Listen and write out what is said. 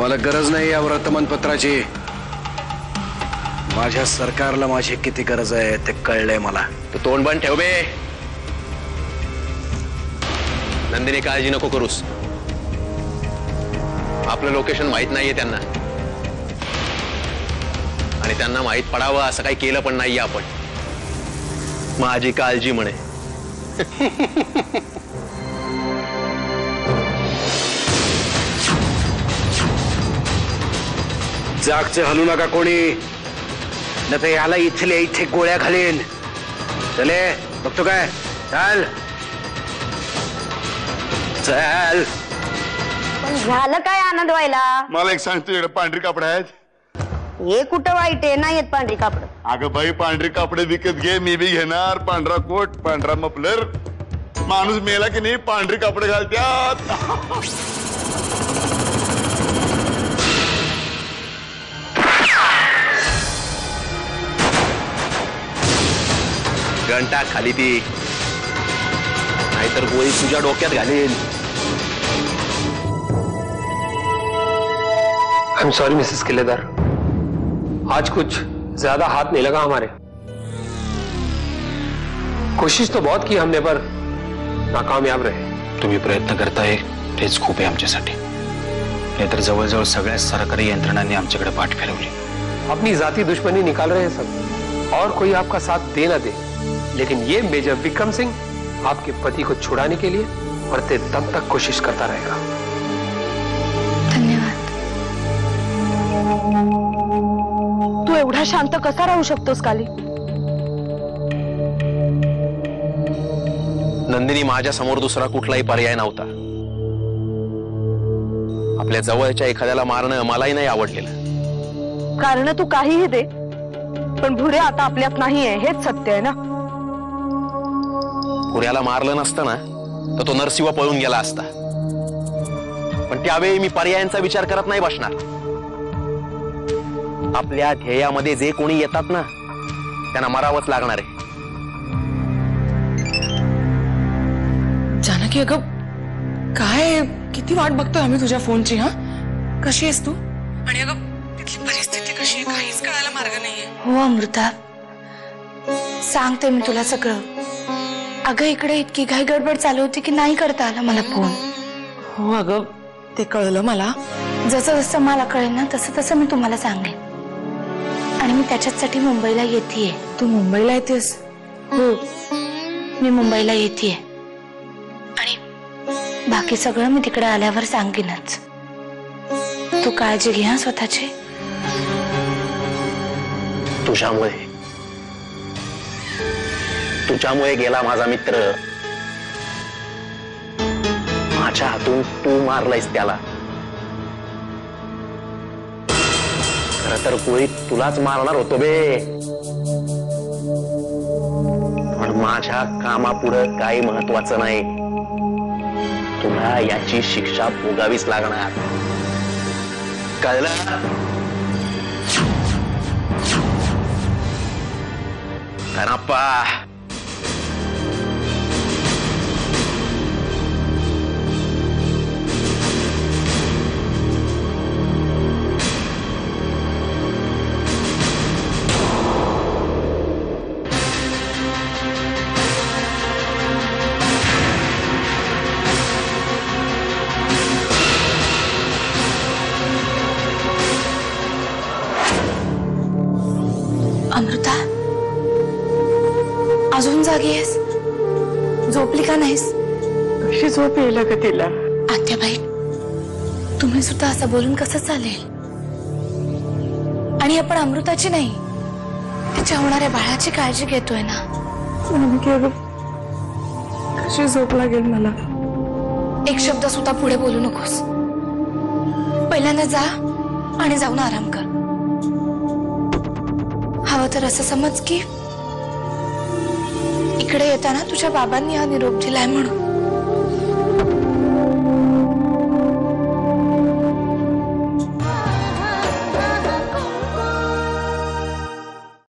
आम्हाला गरज नाही या वर्तमानपत्राची. माझ्या सरकारला माझी किती गरज आहे ते कळलंय मला. तू तोंड बंद ठेव बे. नंदिनी काळजी नको करूस. आपलं लोकेशन माहित नाहीये त्यांना आणि त्यांना माहित पडावं असं काही केलं पण नाहीये आपण. माझी काळजी म्हणे. जागचे हलू नका कोणी, न तर याला इथले इथे गोळ्या घालेन. चले बघतो काय. चल चल. पण झालं काय आनंद व्हायला? मला एक सांग, तुझ्याकडे पांढरी कापड आहेत? हे कुठं वाईट आहे, नाही येत पांढरी कापड. अगं बाई, पांढरी कापडे विकत घे, मी बी घेणार. पांढरा कोट, पांढरा मफलर. माणूस मेला की नाही पांढरी कापडे घालत्यात. घंटा खाली ती, नाहीतर गोळी तुझ्या डोक्यात घालेल. I'm sorry मिसेस किलेदार, आज कुछ ज्यादा हाथ नहीं लगा हमारे. कोशिश तो बहुत की हमने, पर नाकामयाब रहे. तुम्ही प्रयत्न करताय तेच खूप आहे आमच्यासाठी. नाहीतर जवळजवळ सगळ्या सरकारी यंत्रणांनी आमच्याकडे पाठ फिरवली. अपनी जाती दुश्मनी निकाल रहे हैं सब, और कोई आपका साथ दे ना दे, लेकिन ये मेजर विक्रम सिंह आपके पति को छुड़ाने के लिए मरते दम तक कोशिश करता रहेगा. धन्यवाद. तू एवढा शांत कसा राहू शकतोस काली? नंदिनी, माझ्या समोर दुसरा कुठलाही पर्याय नव्हता. आपल्या जवळच्या एखाद्याला मारणं मलाही नाही आवडलेलं. कारण तू काहीही दे, पण भुरे आता आपल्यात नाहीये, हेच सत्य आहे ना. पुऱ्याला मारलं नसतं ना तर तो नरसिंह पळून गेला असता. पण त्यावेळी मी पर्यायांचा विचार करत नाही बसणार. आपल्या ध्येयामध्ये जे कोणी येतात ना त्यांना मरावंच लागणार आहे. जानकी, अगं काय किती वाट बघतोय आम्ही तुझ्या फोनची. हा, कशी आहेस तू? आणि अगं तिथली परिस्थिती कशी आहे काहीच कळायला मार्ग नाहीये. हो अमृता, सांगते मी तुला सगळं. अगं इकडे इतकी घाई गडबड चालू होती की नाही करता आला मला फोन. हो अगं, ते कळलं मला. जसं जसं मला कळेल ना तसं तसं मी तुम्हाला सांगेन. आणि मी त्याच्यासाठी मुंबईला येतेय. तू मुंबईला येतेस? हो, मी मुंबईला येतेय आणि बाकी सगळं मी तिकडे आल्यावर सांगेनच. तू काळजी घे हा स्वतःची. तुझ्यामुळे गेला माझा मित्र. माझ्या हातून तू मारलायस त्याला. खरं तर गोळी तुलाच मारणार होतो बे, पण माझ्या कामापुढं काही महत्वाचं नाही. तुला याची शिक्षा भोगावीच लागणार. कळलं? कनाप्पा, अमृता, अजून जागी आहेस? झोपली का नाहीस? कशी झोप येईल का तिला? आत्याबाई, तुम्ही सुद्धा असं बोलून कसं चालेल? आणि आपण अमृताची नाही, तिच्या होणाऱ्या बाळाची काळजी घेतोय ना. कशी झोप लागेल मला? एक शब्द सुद्धा पुढे बोलू नकोस. पहिल्यांदा जा आणि जाऊन आराम कर. हवं तर असं समज की इकडे येताना तुझ्या बाबांनी हा निरोप दिलाय म्हणून.